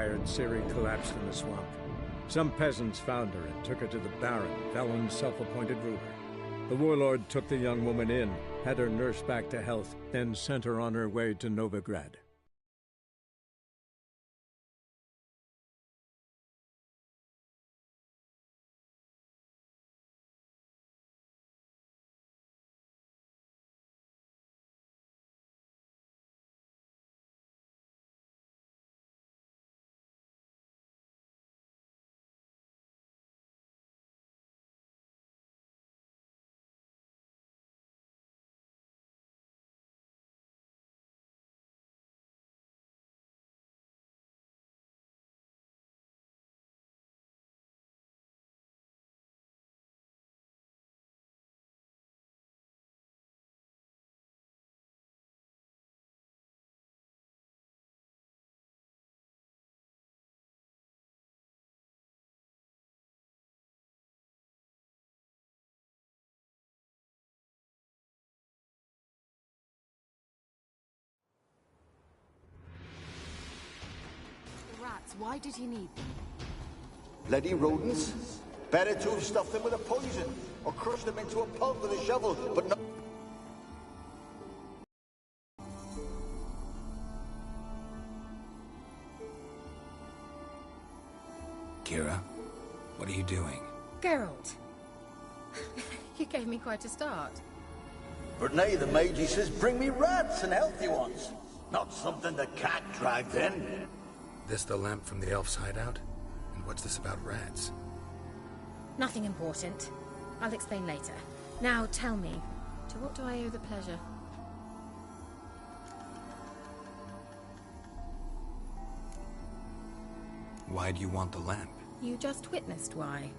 fire and Ciri collapsed in the swamp. Some peasants found her and took her to the Baron, Valen's self-appointed ruler. The warlord took the young woman in, had her nursed back to health, then sent her on her way to Novigrad. Why did he need them? Bloody rodents. Better to have stuffed them with a poison, or crushed them into a pulp with a shovel, but no... Kira, what are you doing? Geralt. You gave me quite a start. But nay, the mage, he says, bring me rats and healthy ones. Not something the cat dragged in. This the lamp from the elf's hideout? And what's this about rats? Nothing important. I'll explain later. Now tell me, to what do I owe the pleasure? Why do you want the lamp? You just witnessed why.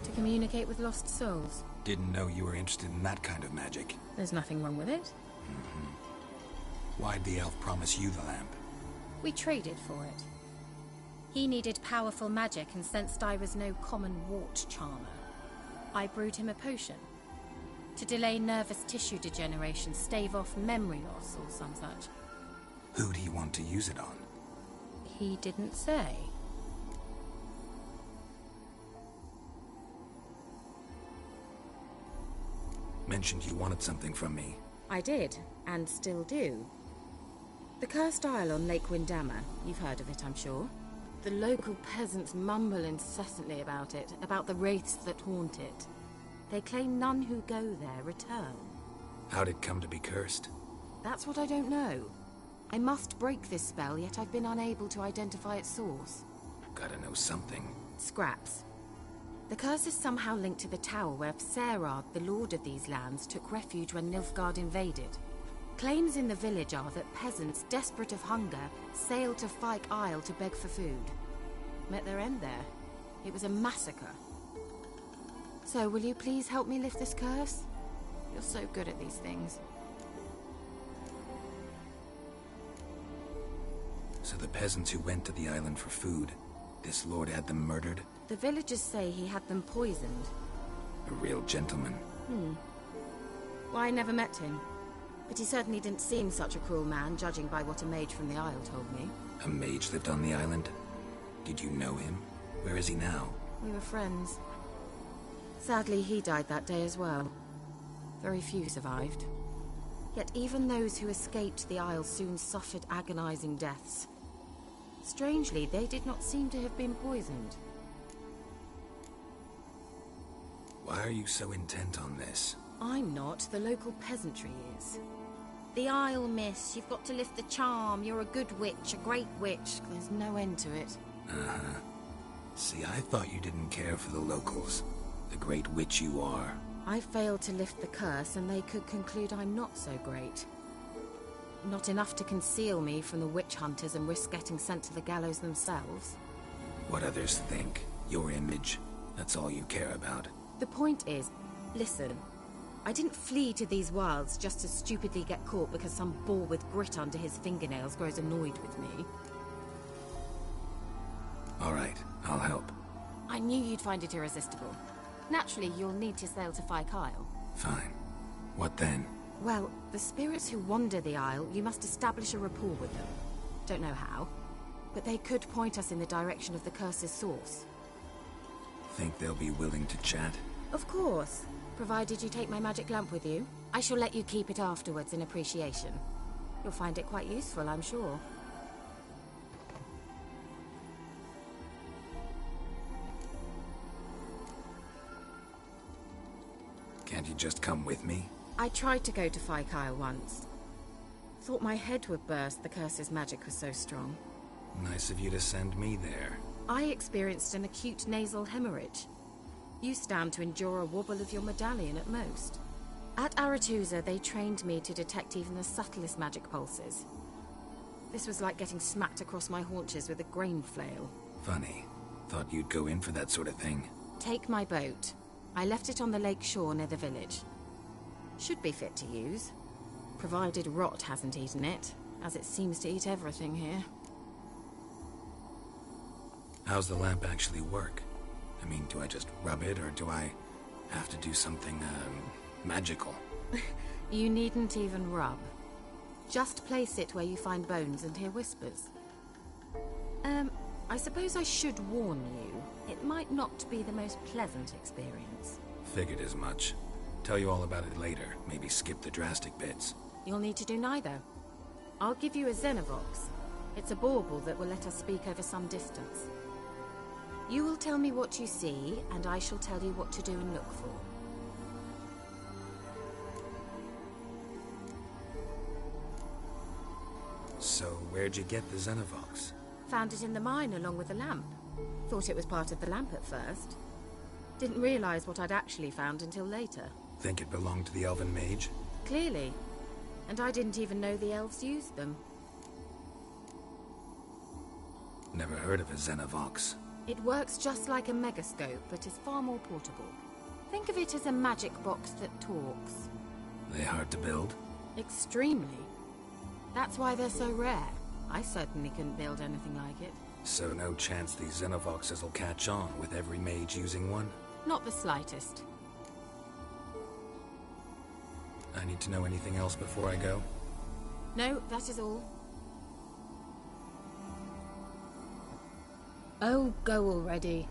To communicate with lost souls. Didn't know you were interested in that kind of magic. There's nothing wrong with it. Why'd the elf promise you the lamp? We traded for it. He needed powerful magic and sensed I was no common wart charmer. I brewed him a potion. To delay nervous tissue degeneration, stave off memory loss or some such. Who'd he want to use it on? He didn't say. Mentioned you wanted something from me. I did, and still do. The Cursed Isle on Lake Windammer. You've heard of it, I'm sure. The local peasants mumble incessantly about it, about the wraiths that haunt it. They claim none who go there return. How'd it come to be cursed? That's what I don't know. I must break this spell, yet I've been unable to identify its source. Gotta know something. Scraps. The curse is somehow linked to the tower where Serad, the lord of these lands, took refuge when Nilfgaard invaded. Claims in the village are that peasants, desperate of hunger, sailed to Fyke Isle to beg for food. Met their end there. It was a massacre. So, will you please help me lift this curse? You're so good at these things. So the peasants who went to the island for food, this lord had them murdered? The villagers say he had them poisoned. A real gentleman. Well, I never met him. But he certainly didn't seem such a cruel man, judging by what a mage from the Isle told me. A mage lived on the island? Did you know him? Where is he now? We were friends. Sadly, he died that day as well. Very few survived. Yet even those who escaped the Isle soon suffered agonizing deaths. Strangely, they did not seem to have been poisoned. Why are you so intent on this? I'm not. The local peasantry is. The Isle, miss. You've got to lift the charm. You're a good witch, a great witch. There's no end to it. Uh-huh. See, I thought you didn't care for the locals. The great witch you are. I failed to lift the curse, and they could conclude I'm not so great. Not enough to conceal me from the witch hunters and risk getting sent to the gallows themselves. What others think. Your image. That's all you care about. The point is, listen. I didn't flee to these wilds just to stupidly get caught because some boar with grit under his fingernails grows annoyed with me. All right, I'll help. I knew you'd find it irresistible. Naturally, you'll need to sail to Fyke Isle. Fine. What then? Well, the spirits who wander the Isle, you must establish a rapport with them. Don't know how. but they could point us in the direction of the curse's source. Think they'll be willing to chat? Of course, provided you take my magic lamp with you. I shall let you keep it afterwards in appreciation. You'll find it quite useful, I'm sure. Can't you just come with me? I tried to go to Kyle once. Thought my head would burst, the curse's magic was so strong. Nice of you to send me there. I experienced an acute nasal hemorrhage. You stand to endure a wobble of your medallion at most. At Aretusa, they trained me to detect even the subtlest magic pulses. This was like getting smacked across my haunches with a grain flail. Funny. Thought you'd go in for that sort of thing. Take my boat. I left it on the lake shore near the village. Should be fit to use, provided rot hasn't eaten it, as it seems to eat everything here. How's the lamp actually work? I mean, do I just rub it, or do I have to do something, magical? You needn't even rub. Just place it where you find bones and hear whispers. I suppose I should warn you, it might not be the most pleasant experience. Figured as much. Tell you all about it later, maybe skip the drastic bits. You'll need to do neither. I'll give you a Xenovox. It's a bauble that will let us speak over some distance. You will tell me what you see, and I shall tell you what to do and look for. So, where'd you get the Xenovox? Found it in the mine along with the lamp. Thought it was part of the lamp at first. Didn't realize what I'd actually found until later. Think it belonged to the elven mage? Clearly. And I didn't even know the elves used them. Never heard of a Xenovox. It works just like a megascope, but is far more portable. Think of it as a magic box that talks. They hard to build? Extremely. That's why they're so rare. I certainly couldn't build anything like it. So no chance these Xenovoxes will catch on with every mage using one? Not the slightest. I need to know anything else before I go? No, that is all. Oh, go already.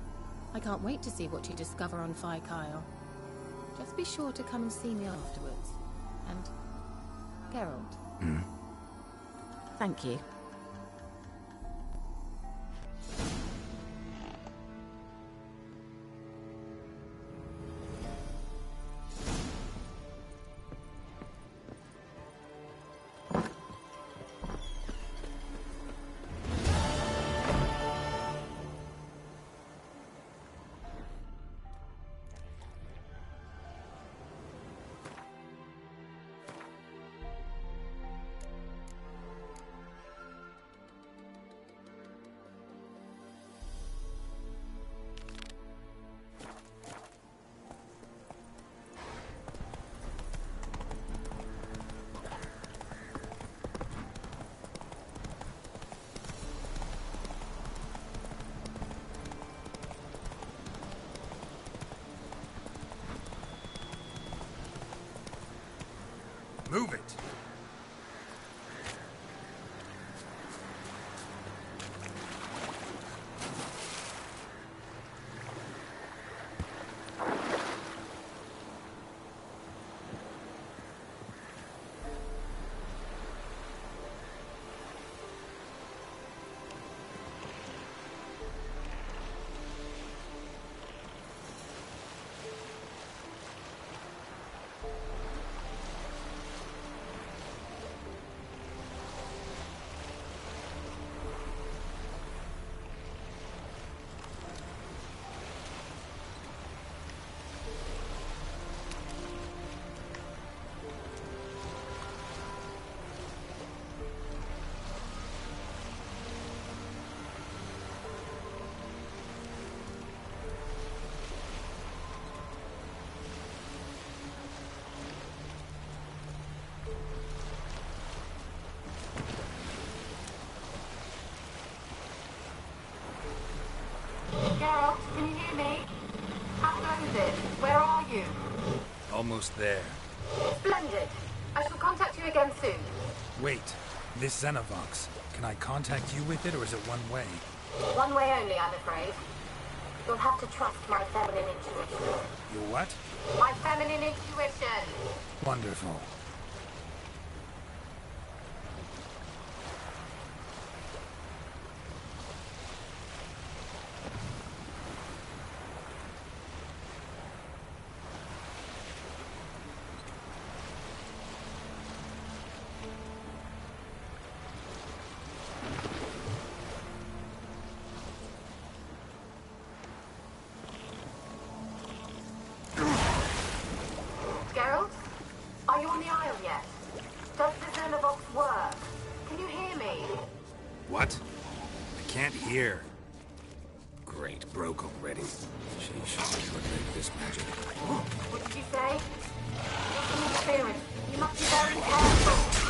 I can't wait to see what you discover on Kyle. Just be sure to come and see me afterwards. And Geralt. Thank you. Move it! Geralt, can you hear me? How goes it? Where are you? Almost there. Splendid. I shall contact you again soon. Wait, this Xenovox. Can I contact you with it, or is it one way? One way only, I'm afraid. You'll have to trust my feminine intuition. Your what? My feminine intuition! Wonderful. Geralt? Are you on the Isle yet? Does the Xenovox work? Can you hear me? What? I can't hear. Great, broke already. She should eliminate this magic. What did you say? There's some interference. You must be very careful.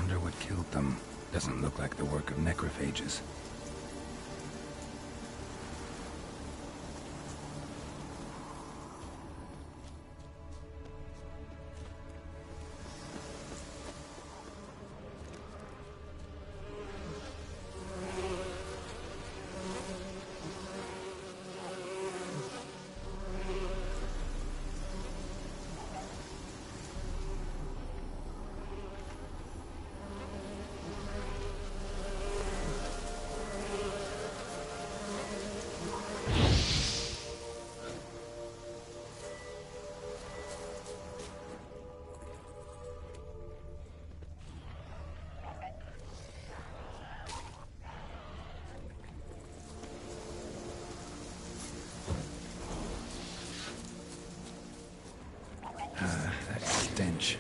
Wonder what killed them. Doesn't look like the work of necrophages. That stench.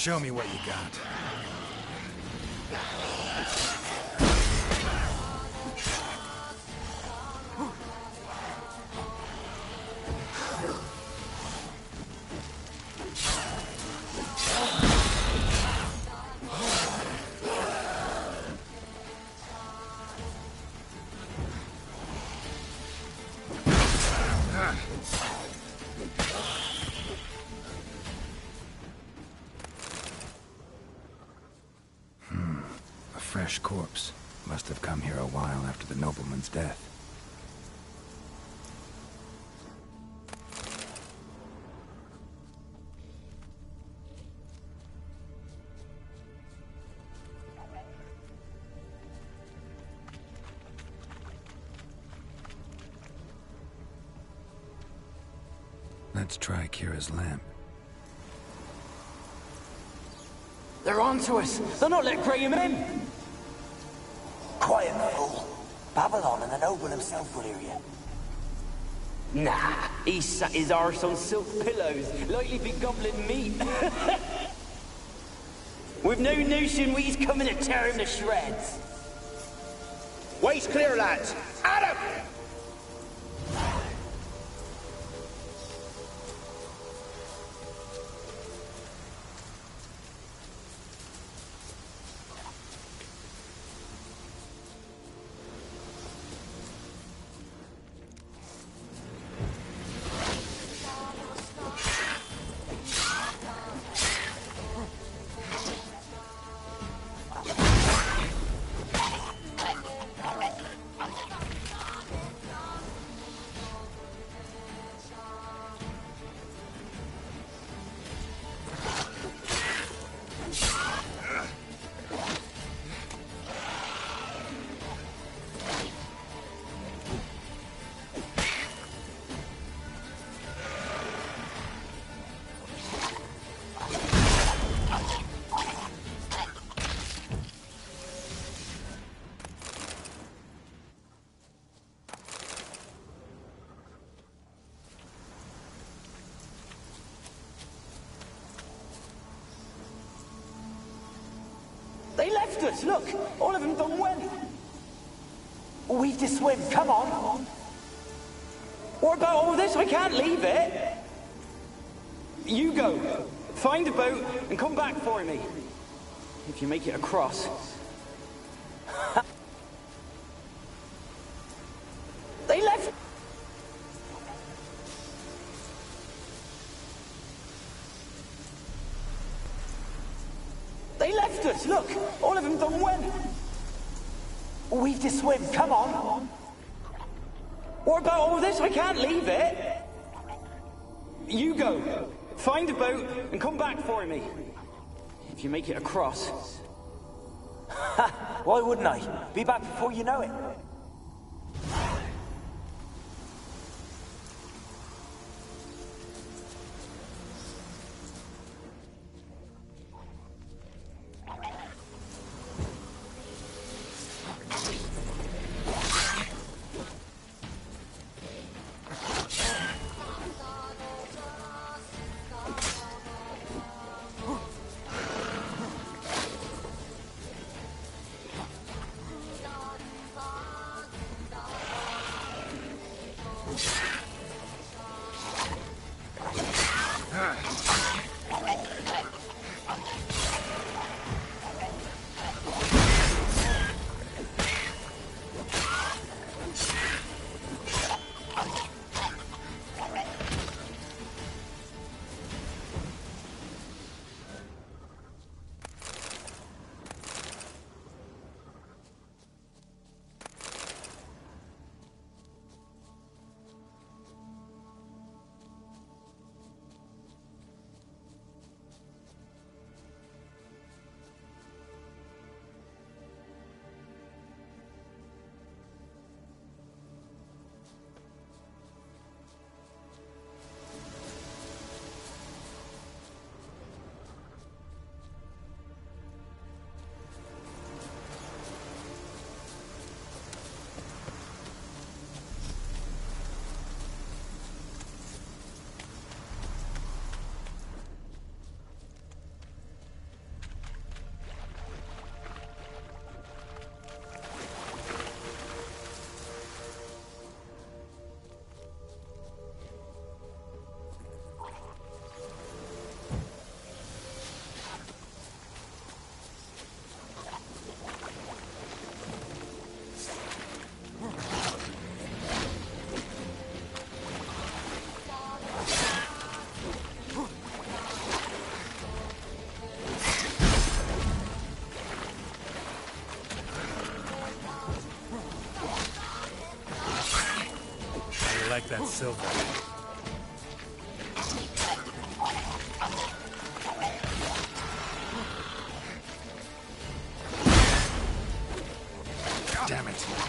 Show me what you got. Fresh corpse. Must have come here a while after the nobleman's death. Let's try Kira's lamp. They're on to us! They'll not let Graham in! Quiet, fool. Babylon and the noble himself will hear you. Nah, he sat his arse on silk pillows, likely be gobbling meat. We've no notion we's coming to tear him to shreds. Waist clear, lads. Adam! They left us, look! All of them done went! We've to swim, come on! What about all this? I can't leave it! You go. Find a boat and come back for me. If you make it across. They left... They left us, look! All of them done went! We've to swim, come on! What about all this? I can't leave it! You go. Find a boat and come back for me. If you make it across. Why wouldn't I? Be back before you know it. like that silver. Damn it.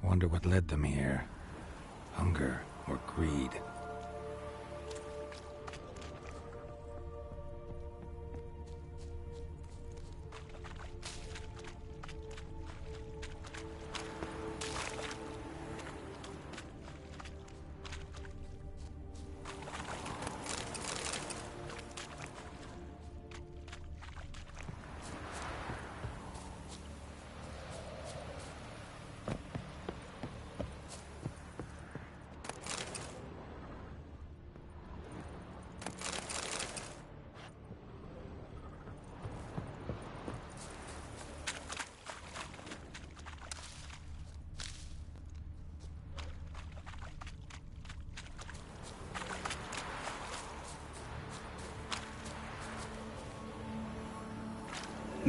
Wonder what led them here. Hunger or greed?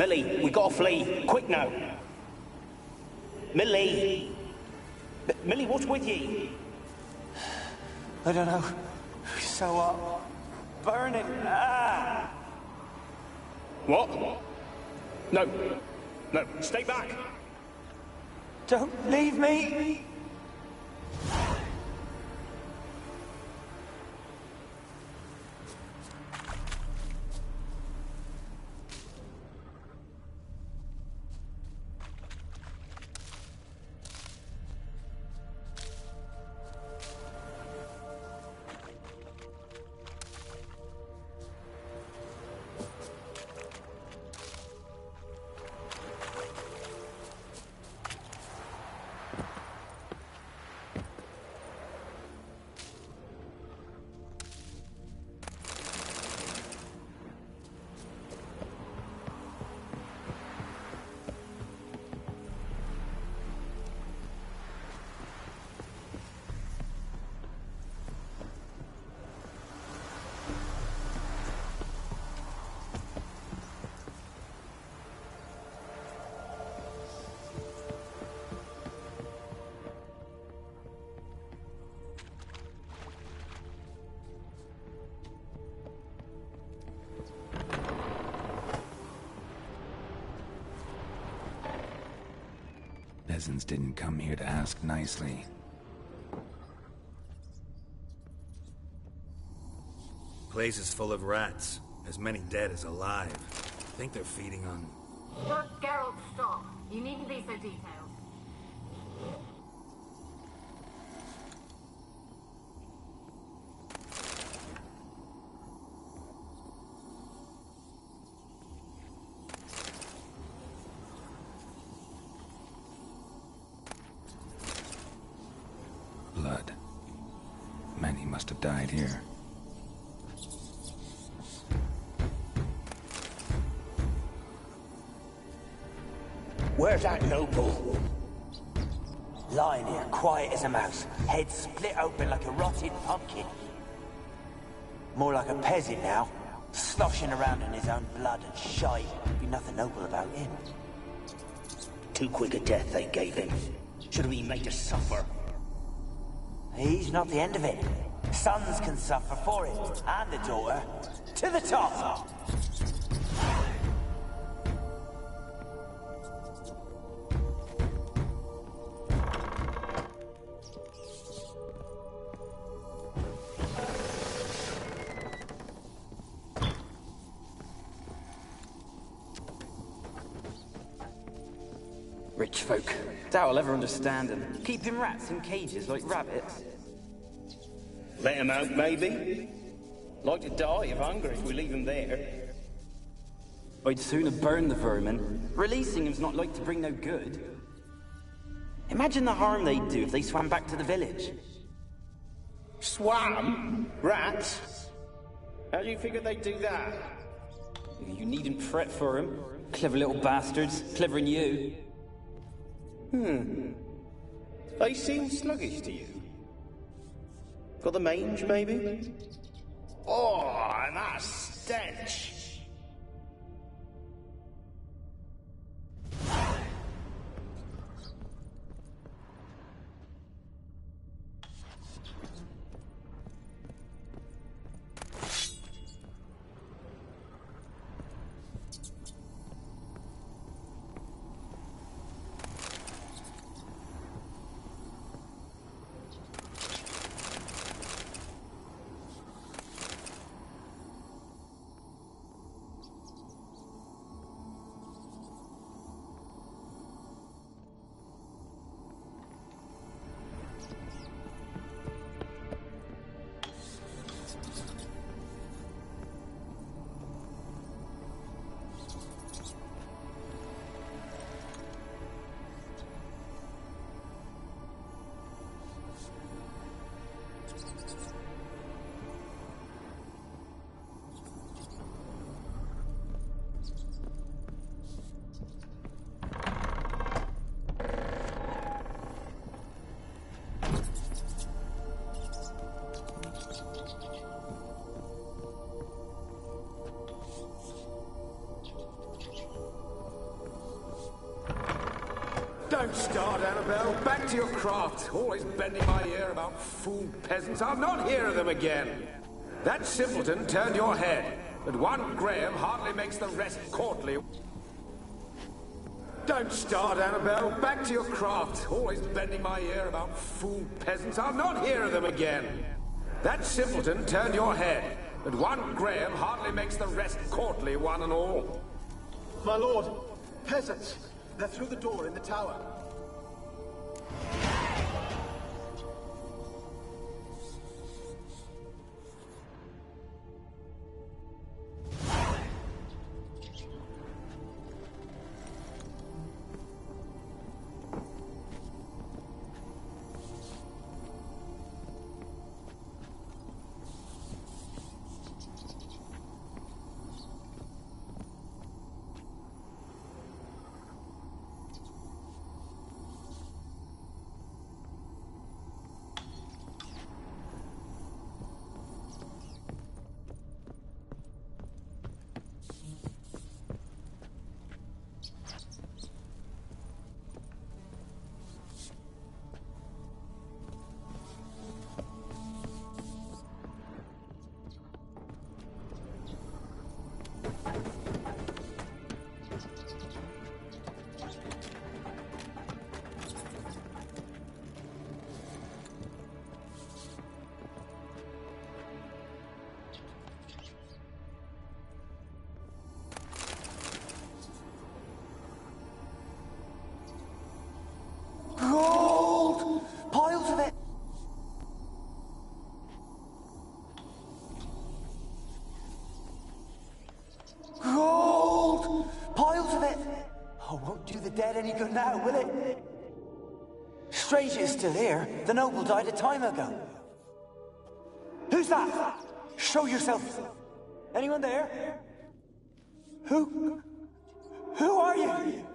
Millie, we gotta flee. Quick now. Millie! Millie, what's with you? I don't know. So hot. Burning. Ah! What? No. No, stay back. Don't leave me! Peasants didn't come here to ask nicely. Place is full of rats. As many dead as alive. I think they're feeding on... Geralt, stop. You needn't be so detailed. Blood. Many must have died here. Where's that noble? Lying here, quiet as a mouse, head split open like a rotted pumpkin. More like a peasant now, sloshing around in his own blood and shite. Be nothing noble about him. Too quick a death they gave him. Should have been made to suffer. He's not the end of it. Sons can suffer for it, and the daughter. To the top! Rich folk. Doubt I'll ever understand them. Keeping rats in cages like rabbits. Let them out, maybe. Like to die of hunger if we leave them there. I'd sooner burn the vermin. Releasing them's not like to bring no good. Imagine the harm they'd do if they swam back to the village. Swam? Rats? How do you figure they'd do that? You needn't fret for them. Clever little bastards. Clever than you. They seem sluggish to you. Got the mange, maybe? Oh, and that stench! Don't start, Annabelle. Back to your craft. Always bending my ear about fool peasants. I'll not hear of them again. That simpleton turned your head, but one Graham hardly makes the rest courtly. Don't start, Annabelle. Back to your craft. Always bending my ear about fool peasants. I'll not hear of them again. That simpleton turned your head, but one Graham hardly makes the rest courtly, one and all. My lord, peasants. They're through the door in the tower. Gold! Piles of it! Gold! Piles of it! Oh, won't do the dead any good now, will it? Strange it's still here. The noble died a time ago. Who's that? Show yourself. Anyone there? Who are you?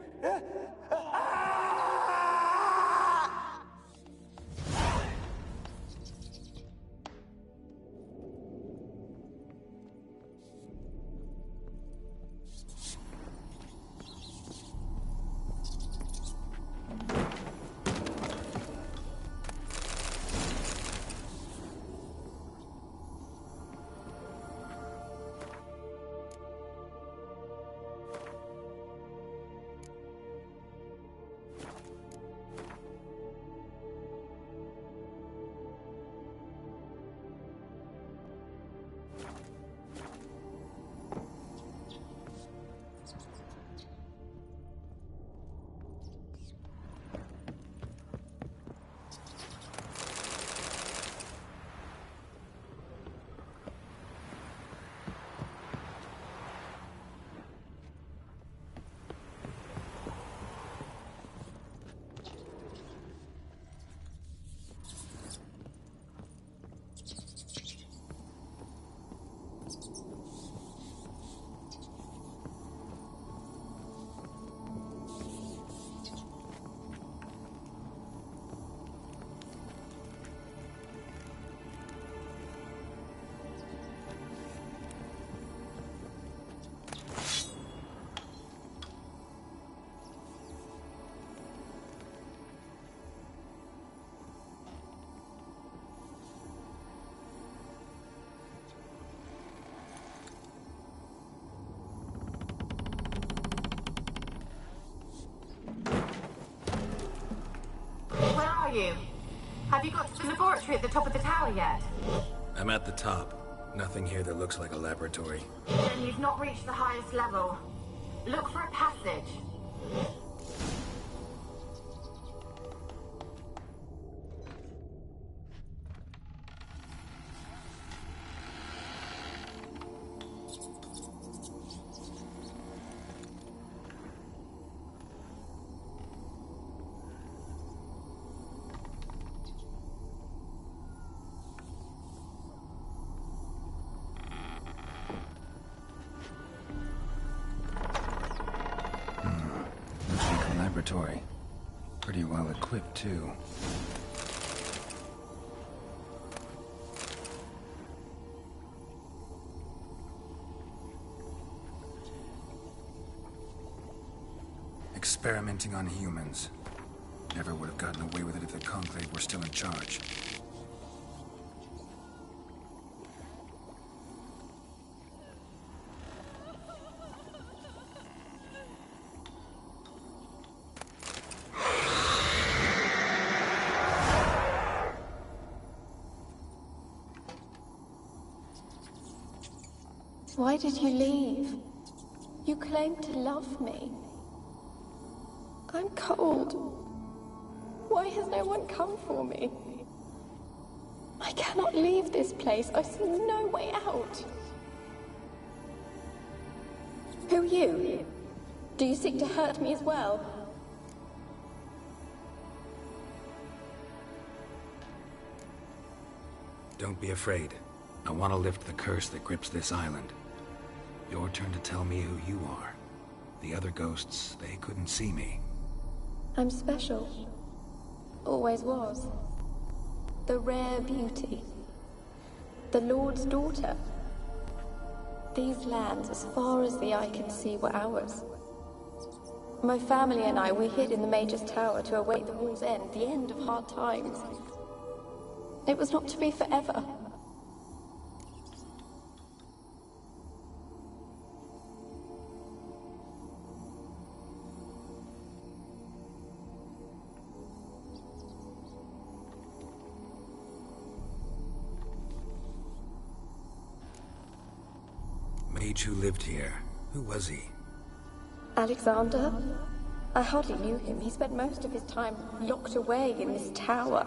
You? Have you got to the laboratory at the top of the tower yet? I'm at the top. Nothing here that looks like a laboratory. Then you've not reached the highest level. Look for a passage. Laboratory. Pretty well equipped, too. Experimenting on humans. Never would have gotten away with it if the Conclave were still in charge. Why did you leave? You claimed to love me. I'm cold. Why has no one come for me? I cannot leave this place. I see no way out. Who are you? Do you seek to hurt me as well? Don't be afraid. I want to lift the curse that grips this island. Your turn to tell me who you are. The other ghosts, they couldn't see me. I'm special. Always was. The rare beauty. The Lord's daughter. These lands, as far as the eye can see, were ours. My family and I, we hid in the Major's Tower to await the war's end, the end of hard times. It was not to be forever. Mage who lived here. Who was he? Alexander? I hardly knew him. He spent most of his time locked away in this tower.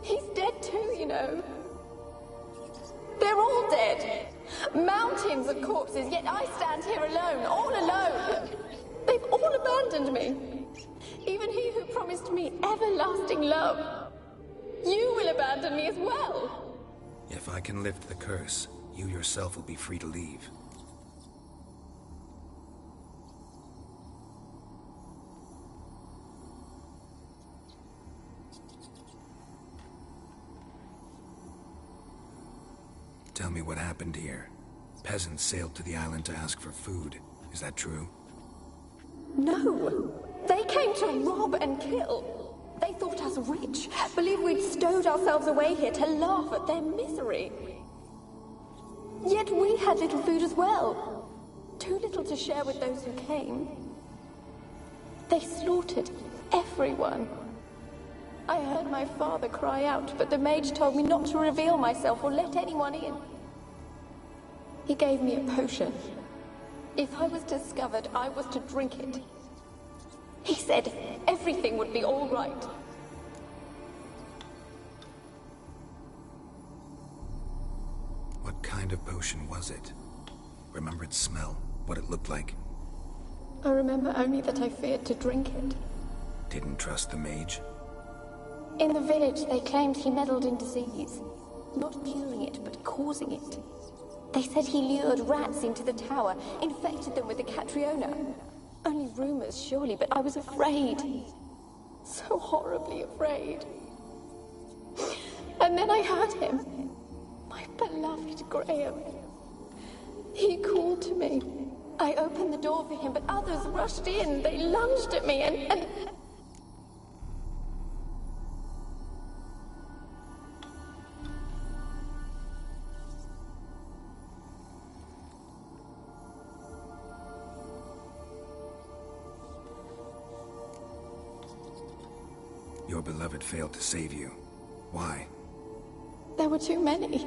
He's dead too, you know. They're all dead. Mountains of corpses, yet I stand here alone, all alone. They've all abandoned me. Even he who promised me everlasting love. You will abandon me as well. If I can lift the curse, you yourself will be free to leave. Tell me what happened here. Peasants sailed to the island to ask for food. Is that true? No. They came to rob and kill. They thought us rich, believed we'd stowed ourselves away here to laugh at their misery. Yet we had little food as well. Too little to share with those who came. They slaughtered everyone. I heard my father cry out, but the mage told me not to reveal myself or let anyone in. He gave me a potion. If I was discovered, I was to drink it. He said everything would be all right. What kind of potion was it? Remember its smell? What it looked like? I remember only that I feared to drink it. Didn't trust the mage? In the village, they claimed he meddled in disease. Not curing it, but causing it. They said he lured rats into the tower, infected them with the Catriona. Only rumors, surely, but I was afraid. So horribly afraid. And then I heard him. My beloved Graham. He called to me. I opened the door for him, but others rushed in. They lunged at me and... Your beloved failed to save you. Why? There were too many.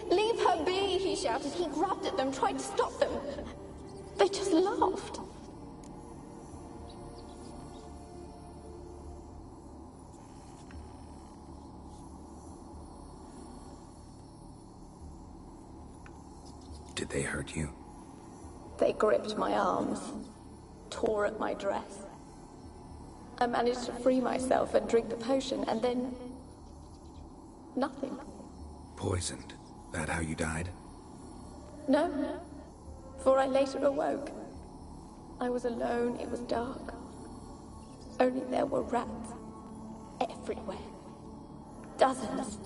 Leave her be, he shouted. He grabbed at them, tried to stop them. They just laughed. Did they hurt you? They gripped my arms, tore at my dress. I managed to free myself and drink the potion, and then... nothing. Poisoned? That how you died? No, for I later awoke. I was alone, it was dark. Only there were rats. Everywhere. Dozens.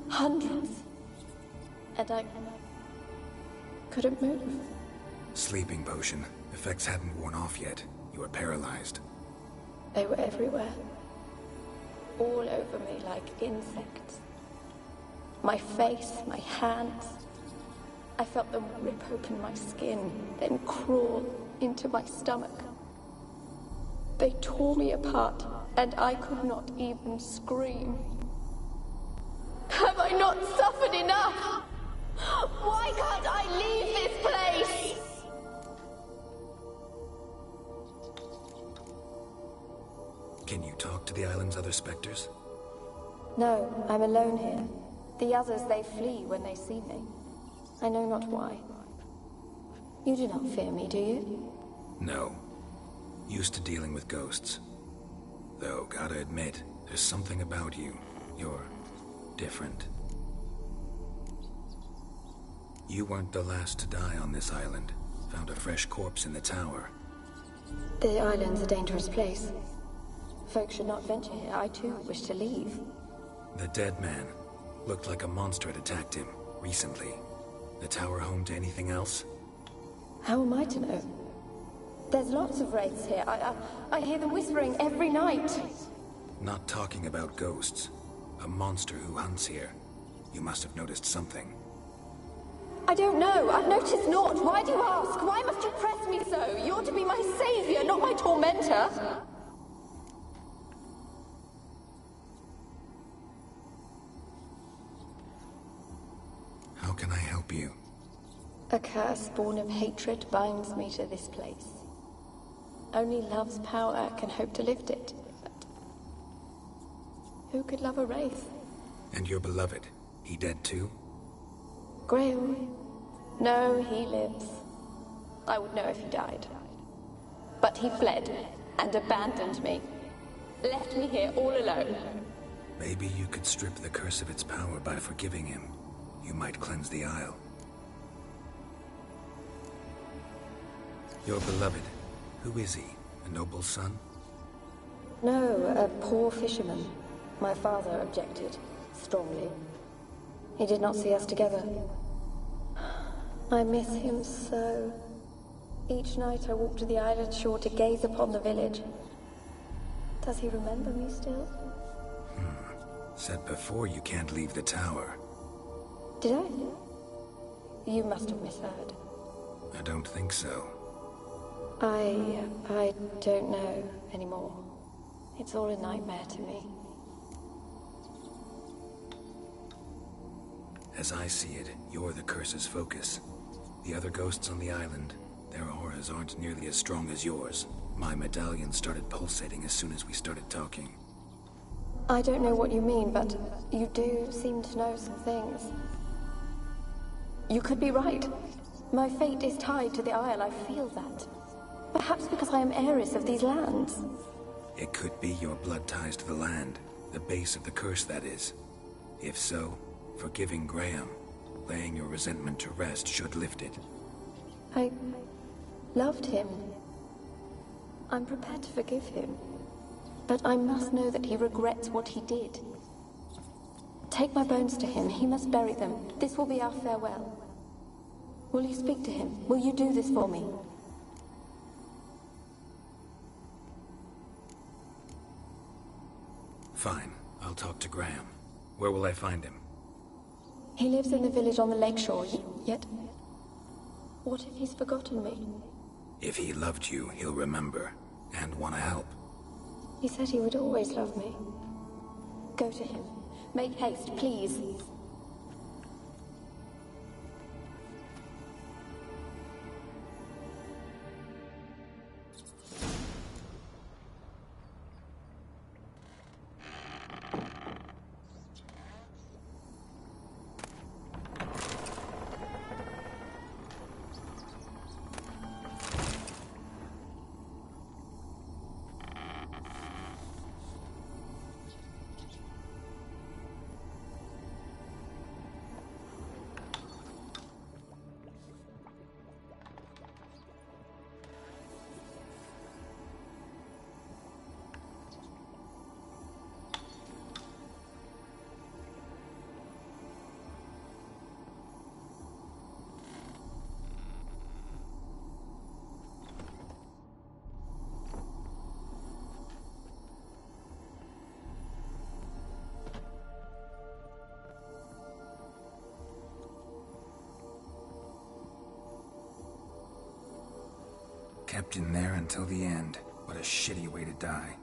Hundreds. And I... couldn't move. Sleeping potion. Effects hadn't worn off yet. You were paralyzed. They were everywhere. All over me like insects. My face, my hands. I felt them rip open my skin, then crawl into my stomach. They tore me apart, and I could not even scream. Have I not suffered enough? Why can't I leave this place? Can you talk to the island's other specters? No, I'm alone here. The others, they flee when they see me. I know not why. You do not fear me, do you? No. Used to dealing with ghosts. Though, gotta admit, there's something about you. You're different. You weren't the last to die on this island. Found a fresh corpse in the tower. The island's a dangerous place. Folk should not venture here. I too wish to leave. The dead man. Looked like a monster had attacked him, recently. The tower home to anything else? How am I to know? There's lots of wraiths here. I hear them whispering every night. Not talking about ghosts. A monster who hunts here. You must have noticed something. I don't know. I've noticed naught. Why do you ask? Why must you press me so? You're to be my savior, not my tormentor. How can I help you? A curse born of hatred binds me to this place. Only love's power can hope to lift it. But who could love a wraith? And your beloved, he dead too? Graham? No, he lives. I would know if he died. But he fled and abandoned me. Left me here all alone. Maybe you could strip the curse of its power by forgiving him. You might cleanse the Isle. Your beloved, who is he? A noble son? No, a poor fisherman. My father objected, strongly. He did not see us together. I miss him so. Each night I walk to the island shore to gaze upon the village. Does he remember me still? Said before you can't leave the tower. Did I? You must have misheard. I don't think so. I don't know anymore. It's all a nightmare to me. As I see it, you're the curse's focus. The other ghosts on the island, their auras aren't nearly as strong as yours. My medallion started pulsating as soon as we started talking. I don't know what you mean, but you do seem to know some things. You could be right. My fate is tied to the Isle, I feel that. Perhaps because I am heiress of these lands. It could be your blood ties to the land, the base of the curse, that is. If so, forgiving Graham, laying your resentment to rest should lift it. I loved him. I'm prepared to forgive him. But I must know that he regrets what he did. Take my bones to him. He must bury them. This will be our farewell. Will you speak to him? Will you do this for me? Fine. I'll talk to Graham. Where will I find him? He lives in the village on the lakeshore, yet... What if he's forgotten me? If he loved you, he'll remember, and want to help. He said he would always love me. Go to him. Make haste, please. Roped in there until the end. What a shitty way to die.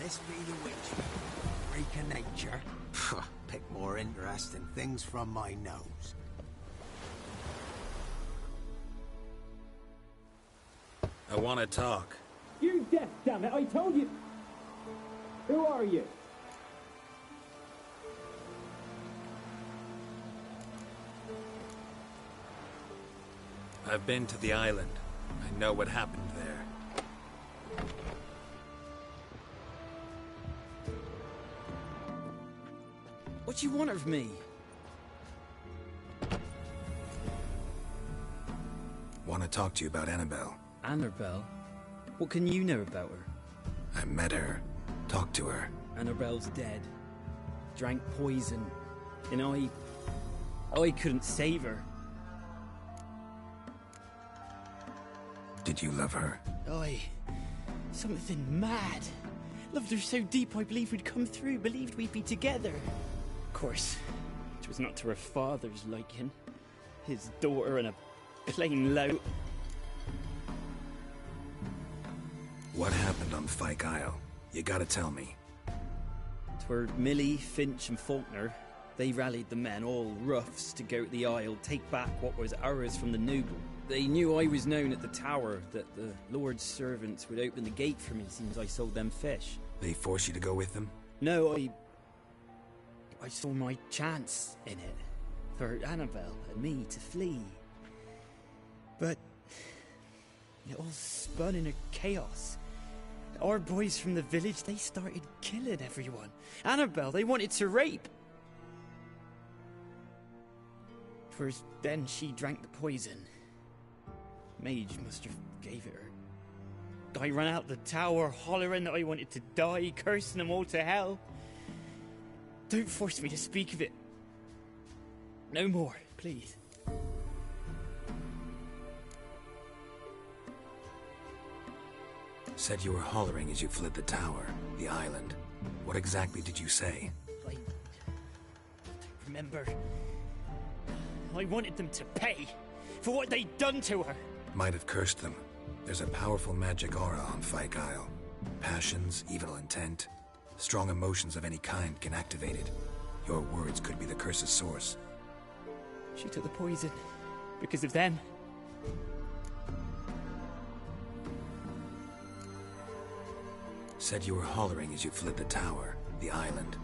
This be the witch. Freak of nature. Pick more interesting things from my nose. I want to talk. You're deaf, damn it! I told you. Who are you? I've been to the island. I know what happened there. do you want of me? Want to talk to you about Annabelle. Annabelle? What can you know about her? I met her. Talked to her. Annabelle's dead. Drank poison. And I couldn't save her. Did you love her? Something mad. Loved her so deep I believed we'd come through, believed we'd be together. Of course, it was not to her father's liking. His daughter and a plain lout. What happened on Fyke Isle? You gotta tell me. 'Twere Millie, Finch and Faulkner. They rallied the men, all roughs, to go to the Isle, take back what was ours from the noble. They knew I was known at the tower, that the Lord's servants would open the gate for me as soon as I sold them fish. They forced you to go with them? No, I saw my chance in it. For Annabelle and me to flee. But it all spun in a chaos. Our boys from the village, they started killing everyone. Annabelle, they wanted to rape. First, then she drank the poison. Mage must have gave it her. I ran out the tower, hollering that I wanted to die, cursing them all to hell. Don't force me to speak of it. No more, please. Said you were hollering as you fled the tower, the island. What exactly did you say? I don't remember. I wanted them to pay for what they'd done to her. Might have cursed them. There's a powerful magic aura on Fyke Isle. Passions, evil intent, strong emotions of any kind can activate it. Your words could be the curse's source. She took the poison because of them. Said you were hollering as you fled the tower, the island.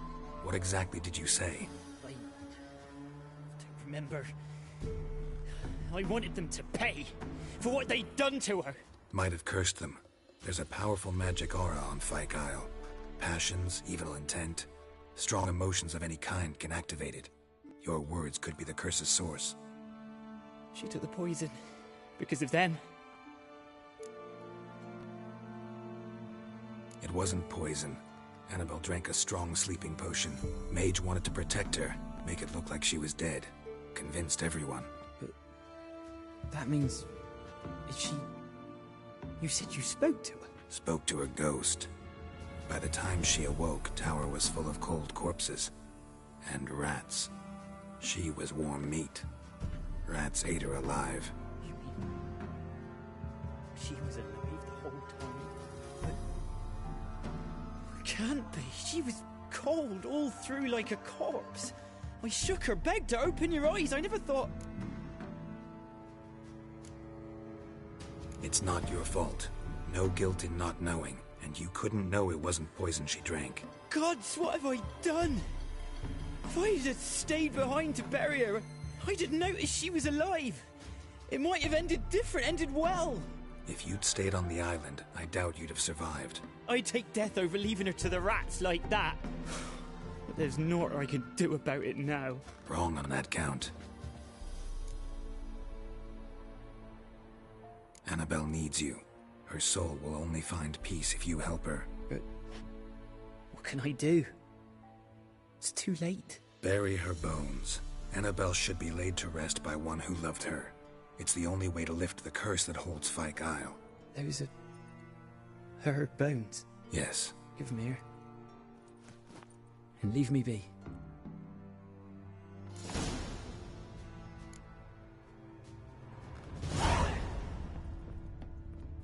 What exactly did you say? I don't remember. I wanted them to pay for what they'd done to her. Might have cursed them. There's a powerful magic aura on Fyke Isle. Passions, evil intent, strong emotions of any kind can activate it. Your words could be the curse's source. She took the poison because of them. It wasn't poison. Annabelle drank a strong sleeping potion. Mage wanted to protect her, make it look like she was dead. Convinced everyone. But that means... is she... You said you spoke to her? Spoke to a ghost. By the time she awoke, tower was full of cold corpses. And rats. She was warm meat. Rats ate her alive. You mean... she was alive the whole time? But... can't be. She was cold all through like a corpse. I shook her, begged her, open your eyes. I never thought... It's not your fault. No guilt in not knowing, and you couldn't know it wasn't poison she drank. Gods, what have I done? If I had stayed behind to bury her, I'd have noticed she was alive. It might have ended different, ended well. If you'd stayed on the island, I doubt you'd have survived. I'd take death over leaving her to the rats like that. But there's naught I can do about it now. Wrong on that count. Annabelle needs you. Her soul will only find peace if you help her. But what can I do? It's too late. Bury her bones. Annabelle should be laid to rest by one who loved her. It's the only way to lift the curse that holds Fyke Isle. Those are... her bones? Yes. Give them here. And leave me be.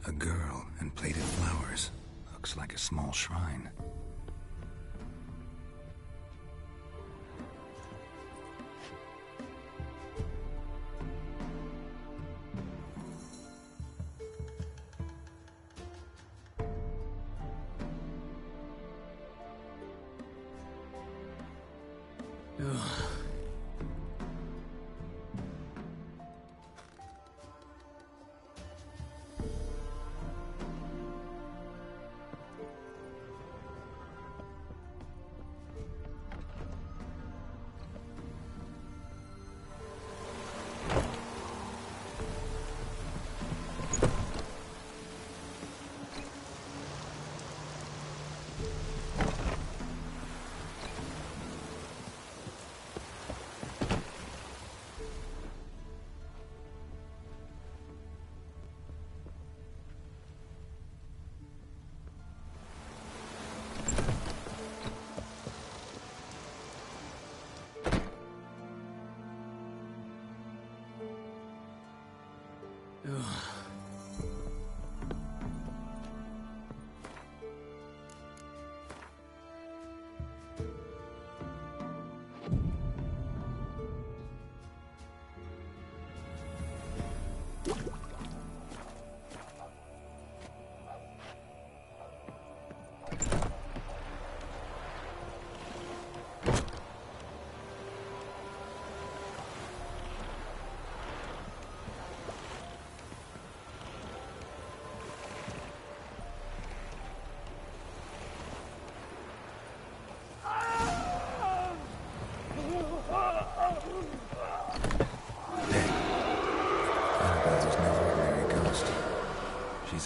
A girl and plated flowers. Looks like a small shrine.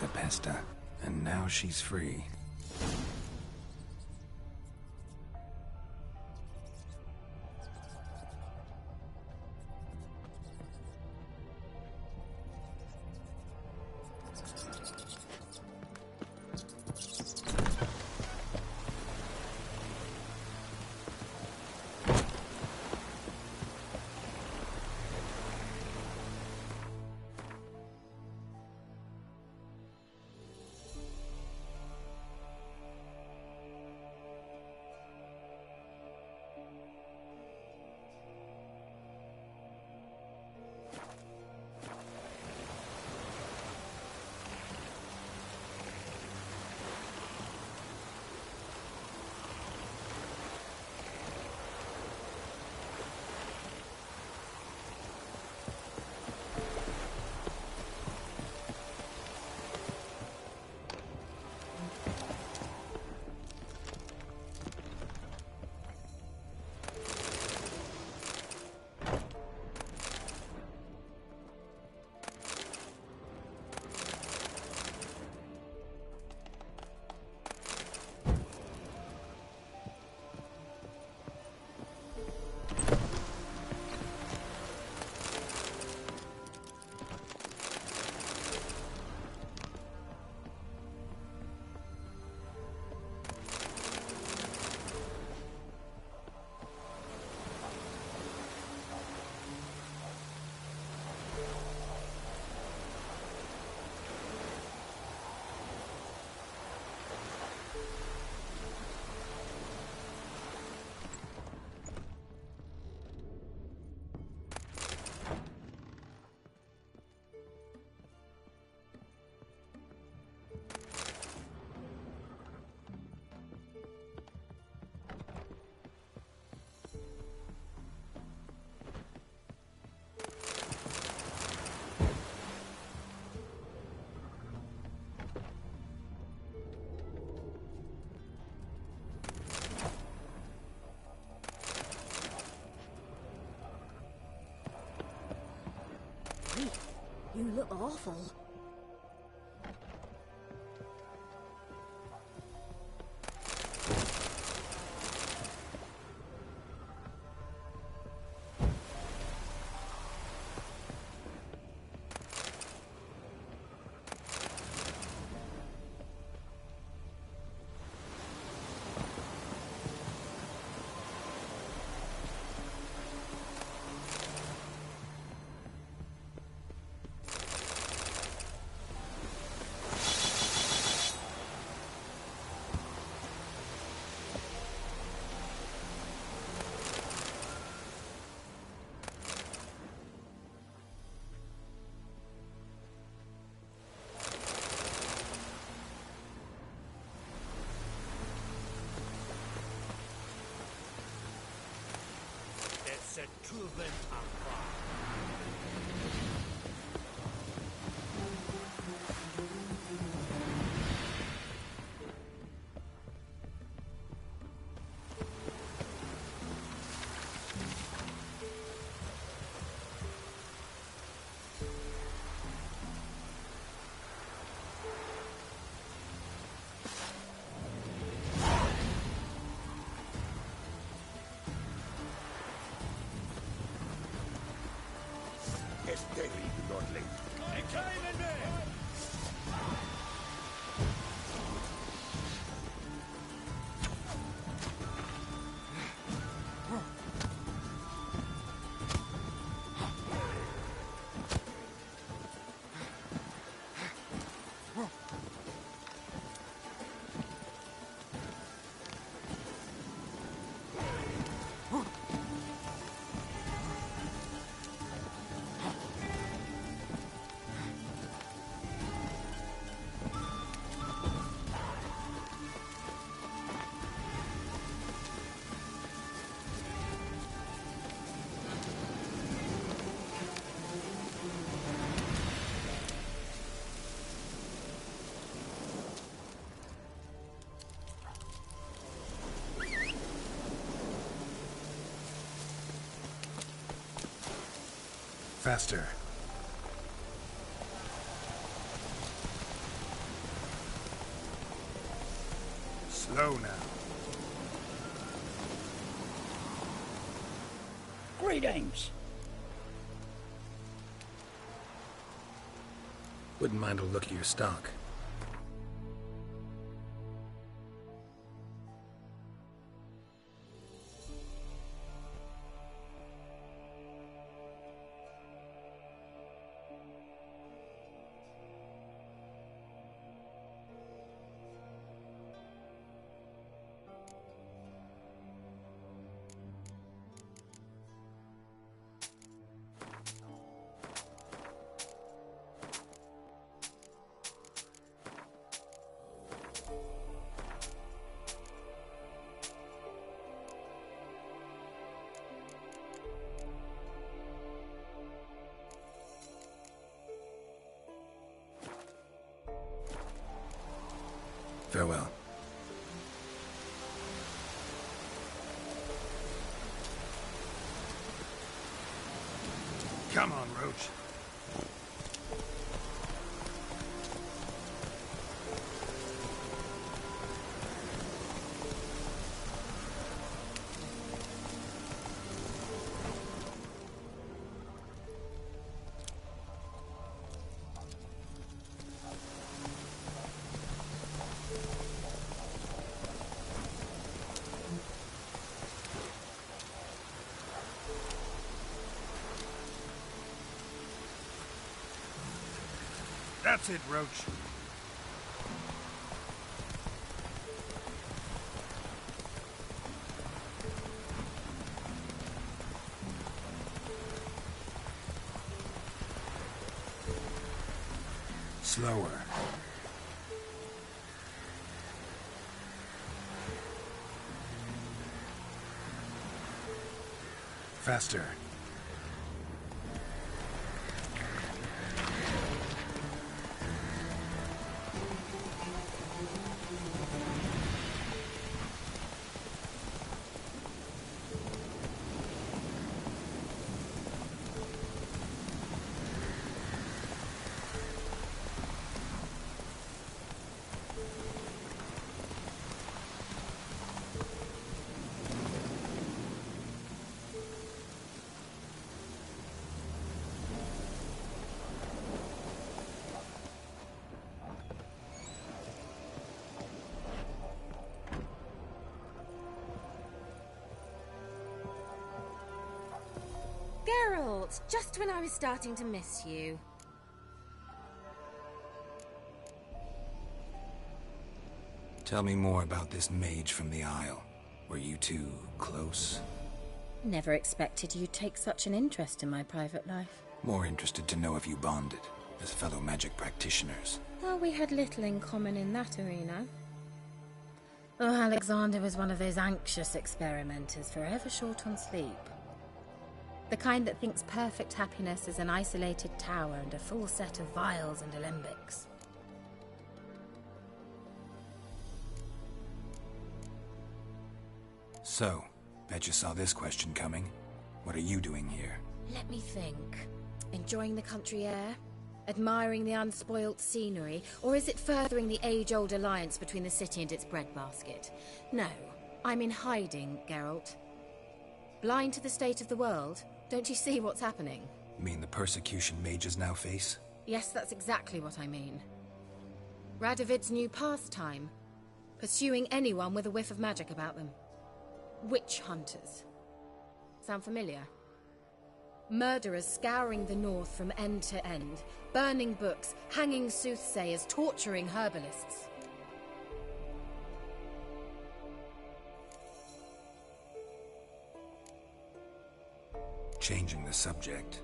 Pesta, and now she's free. You look awful. It's a proven empire. Faster. Slow now. Greetings. Wouldn't mind a look at your stock. Farewell. Come on, Roach. That's it, Roach. Slower. Faster. Geralt, just when I was starting to miss you. Tell me more about this mage from the Isle. Were you two close? Never expected you'd take such an interest in my private life. More interested to know if you bonded, as fellow magic practitioners. Well, we had little in common in that arena. Oh, Alexander was one of those anxious experimenters, forever short on sleep. The kind that thinks perfect happiness is an isolated tower and a full set of vials and alembics. So, bet you saw this question coming. What are you doing here? Let me think. Enjoying the country air? Admiring the unspoilt scenery? Or is it furthering the age-old alliance between the city and its breadbasket? No, I'm in hiding, Geralt. Blind to the state of the world? Don't you see what's happening? You mean the persecution mages now face? Yes, that's exactly what I mean. Radovid's new pastime. Pursuing anyone with a whiff of magic about them. Witch hunters. Sound familiar? Murderers scouring the north from end to end, burning books, hanging soothsayers, torturing herbalists. Changing the subject.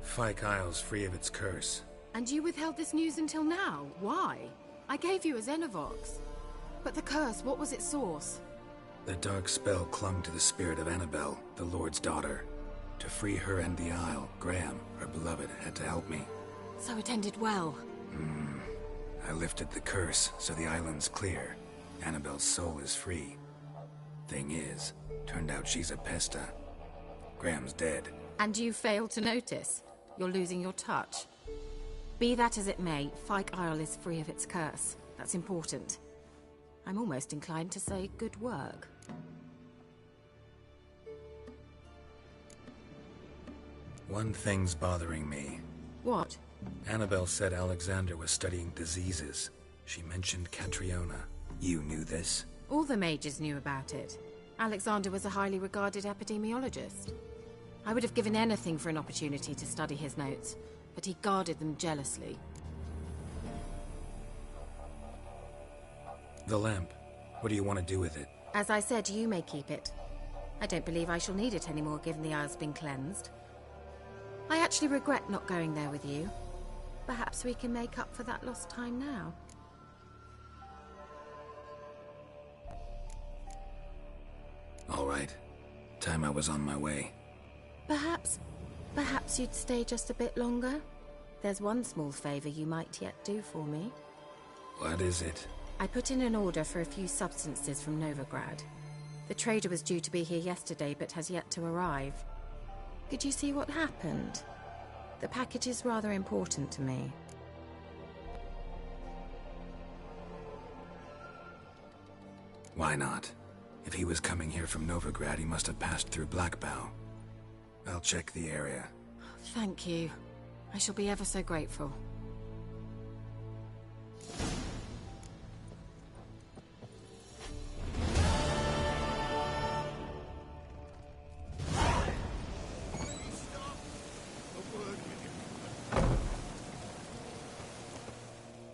Fyke Isle's free of its curse. And you withheld this news until now? Why? I gave you a Xenovox. But the curse, what was its source? The dark spell clung to the spirit of Annabelle, the Lord's daughter. To free her and the Isle, Graham, her beloved, had to help me. So it ended well. I lifted the curse, so the island's clear. Annabelle's soul is free. Thing is, turned out she's a pesta. Graham's dead. And you failed to notice? You're losing your touch. Be that as it may, Fyke Isle is free of its curse. That's important. I'm almost inclined to say good work. One thing's bothering me. What? Annabelle said Alexander was studying diseases. She mentioned Catriona. You knew this? All the mages knew about it. Alexander was a highly regarded epidemiologist. I would have given anything for an opportunity to study his notes, but he guarded them jealously. The lamp. What do you want to do with it? As I said, you may keep it. I don't believe I shall need it anymore, given the Isle's been cleansed. I actually regret not going there with you. Perhaps we can make up for that lost time now. All right. Time I was on my way. Perhaps you'd stay just a bit longer? There's one small favor you might yet do for me. What is it? I put in an order for a few substances from Novigrad. The trader was due to be here yesterday, but has yet to arrive. Could you see what happened? The package is rather important to me. Why not? If he was coming here from Novigrad, he must have passed through Blackbow. I'll check the area. Thank you. I shall be ever so grateful.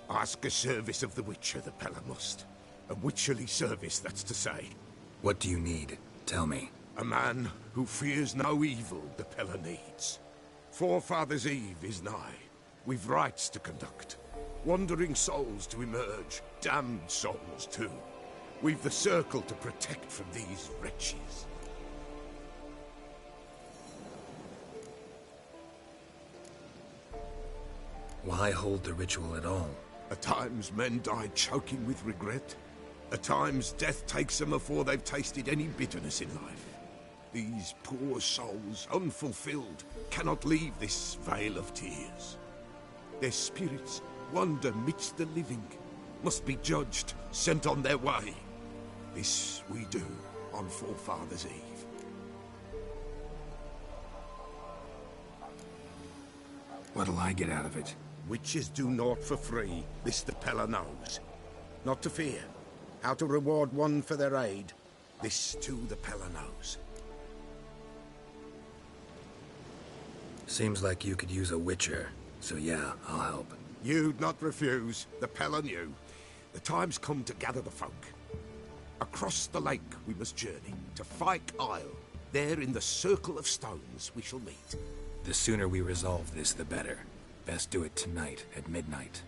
Ask a service of the Witcher, the Pella must. A witcherly service, that's to say. What do you need? Tell me. A man who fears no evil the Pella needs. Forefathers' Eve is nigh. We've rites to conduct. Wandering souls to emerge. Damned souls, too. We've the circle to protect from these wretches. Why hold the ritual at all? At times men die choking with regret. At times death takes them before they've tasted any bitterness in life. These poor souls, unfulfilled, cannot leave this vale of tears. Their spirits wander midst the living, must be judged, sent on their way. This we do on Forefathers' Eve. What'll I get out of it? Witches do naught for free, this the Pella knows. Not to fear. How to reward one for their aid, this too the Pella knows. Seems like you could use a witcher, so yeah, I'll help. You'd not refuse, the Pella knew. The time's come to gather the folk. Across the lake we must journey, to Fyke Isle. There in the circle of stones we shall meet. The sooner we resolve this, the better. Best do it tonight, at midnight.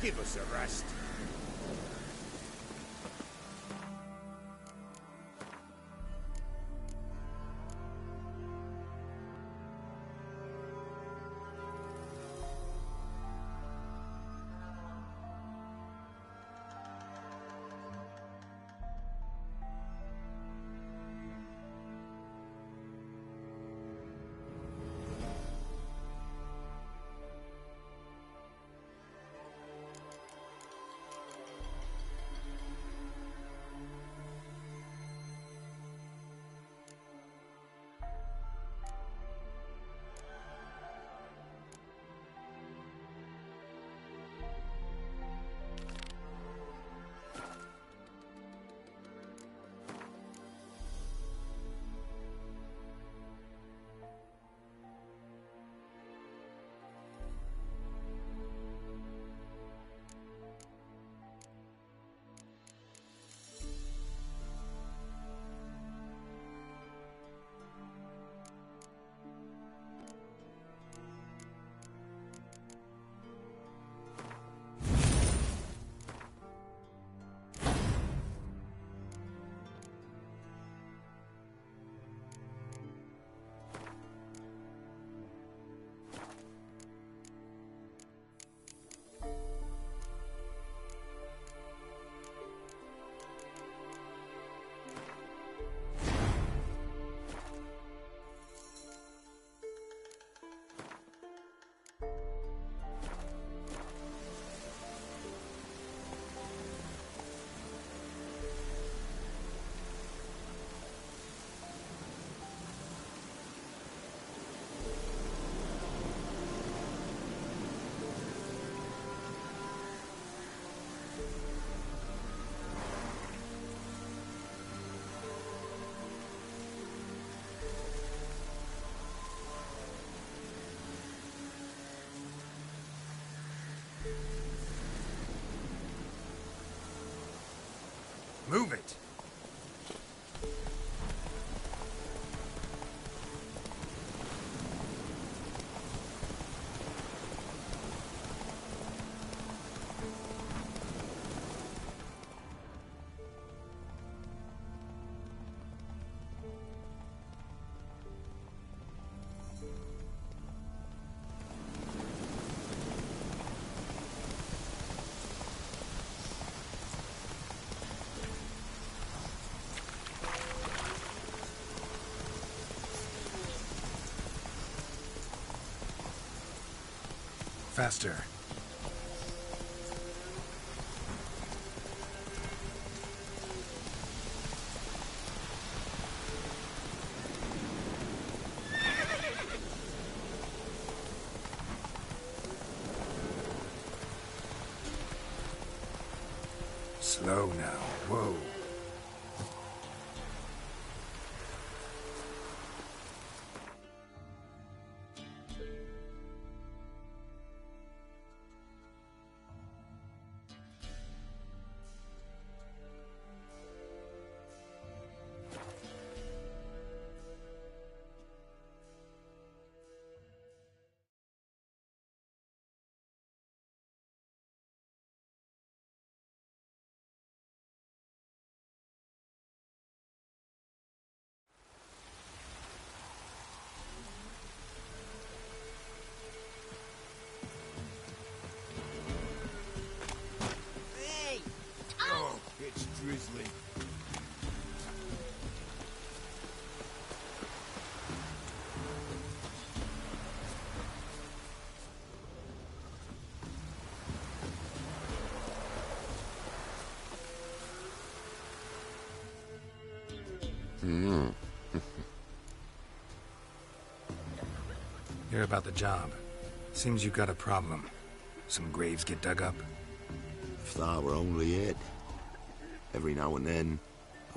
Give us a rest. Move it! Faster. Slow now. Whoa. It's drizzling. Hear about the job. Seems you got a problem. Some graves get dug up. If that were only it. Every now and then,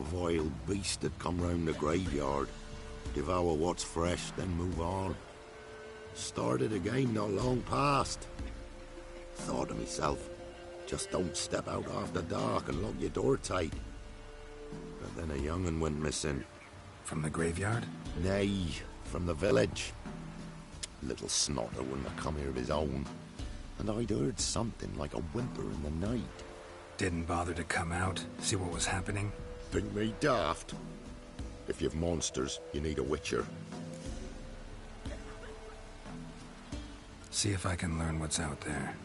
a vile beast would come round the graveyard, devour what's fresh, then move on. Started a game not long past. Thought to myself, just don't step out after dark and lock your door tight. But then a young'un went missing. From the graveyard? Nay, from the village. Little snotter wouldn't have come here of his own. And I'd heard something like a whimper in the night. Didn't bother to come out, see what was happening? Think me daft? If you've monsters, you need a witcher. See if I can learn what's out there.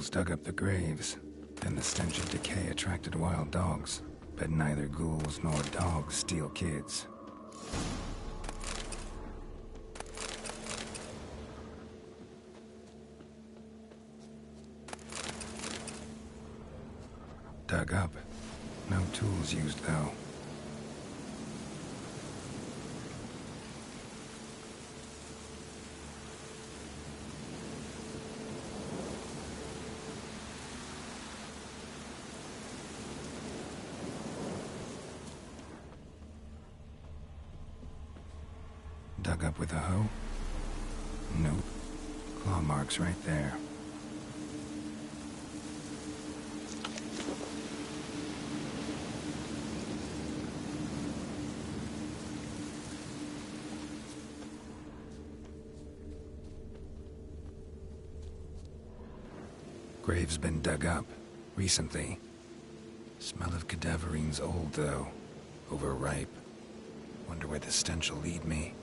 ghouls dug up the graves. Then the stench of decay attracted wild dogs. But neither ghouls nor dogs steal kids. Dug up. No tools used, though. Dug up with a hoe? Nope. Claw marks right there. Grave's been dug up. Recently. Smell of cadaverine's old, though. Overripe. Wonder where the stench will lead me.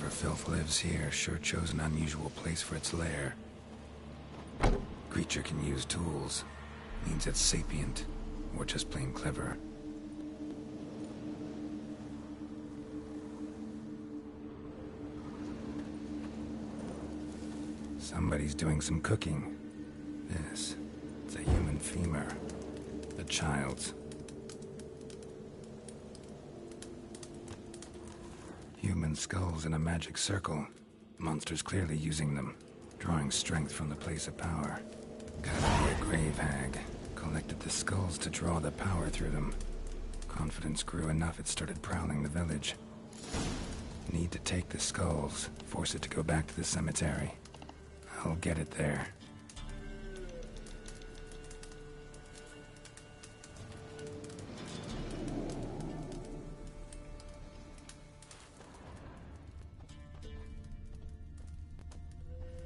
Filth lives here, sure chose an unusual place for its lair. Creature can use tools. Means it's sapient, or just plain clever. Somebody's doing some cooking. This, it's a human femur. A child's. Human skulls in a magic circle. Monsters clearly using them, drawing strength from the place of power. Gotta be a grave hag. Collected the skulls to draw the power through them. Confidence grew enough it started prowling the village. Need to take the skulls, force it to go back to the cemetery. I'll get it there.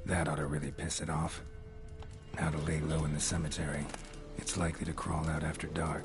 That ought to really piss it off. Now to lay low in the cemetery. It's likely to crawl out after dark.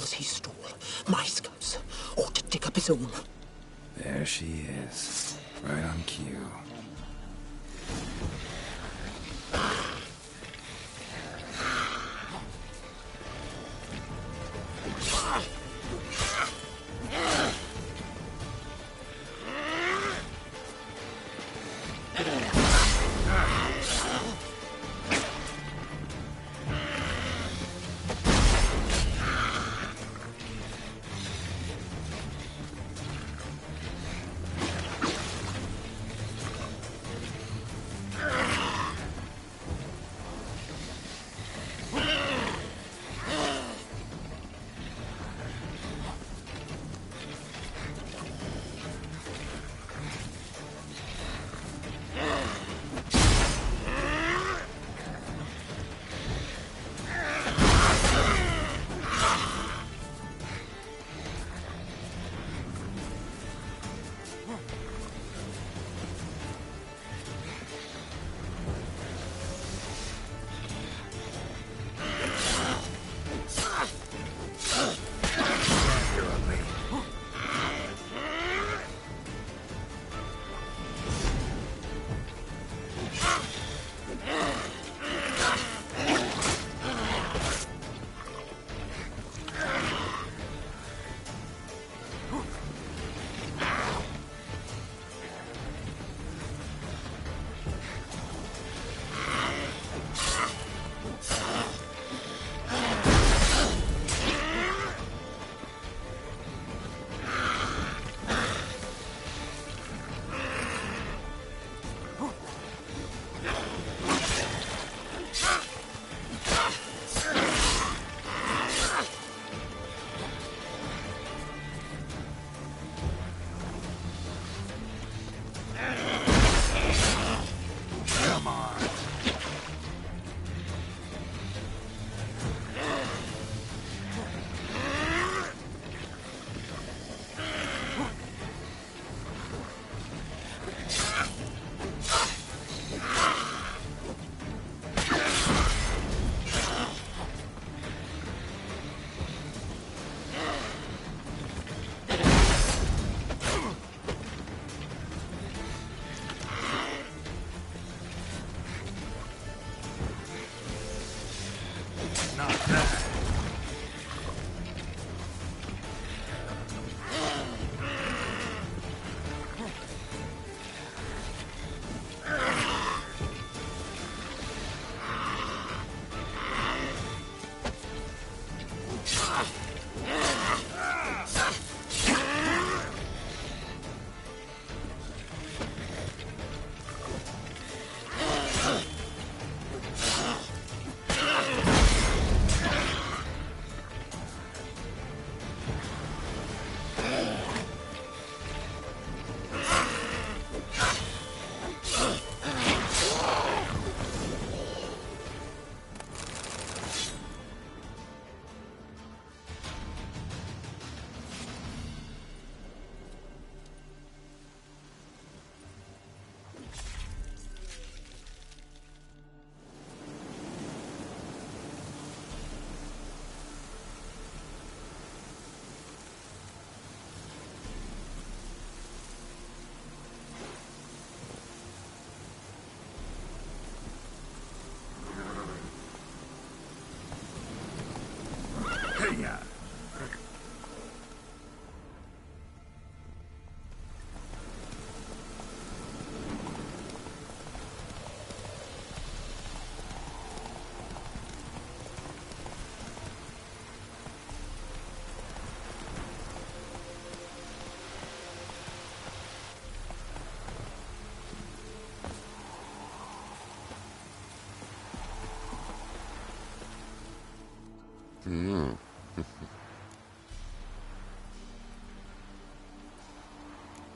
scouts he stole, my scouts, ought to dig up his own. There she is, right on cue.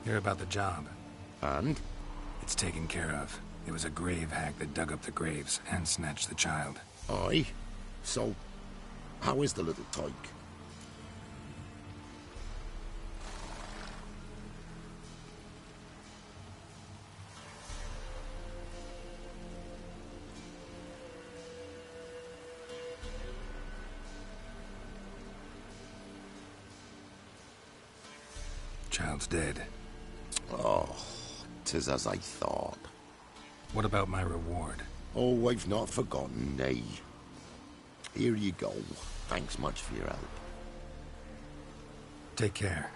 Hear about the job. And? It's taken care of. It was a grave hag that dug up the graves and snatched the child. Aye? So, how is the little tyke? child's dead. Oh, 'tis as I thought. What about my reward? Oh, I've not forgotten, nay. Here you go. Thanks much for your help. Take care.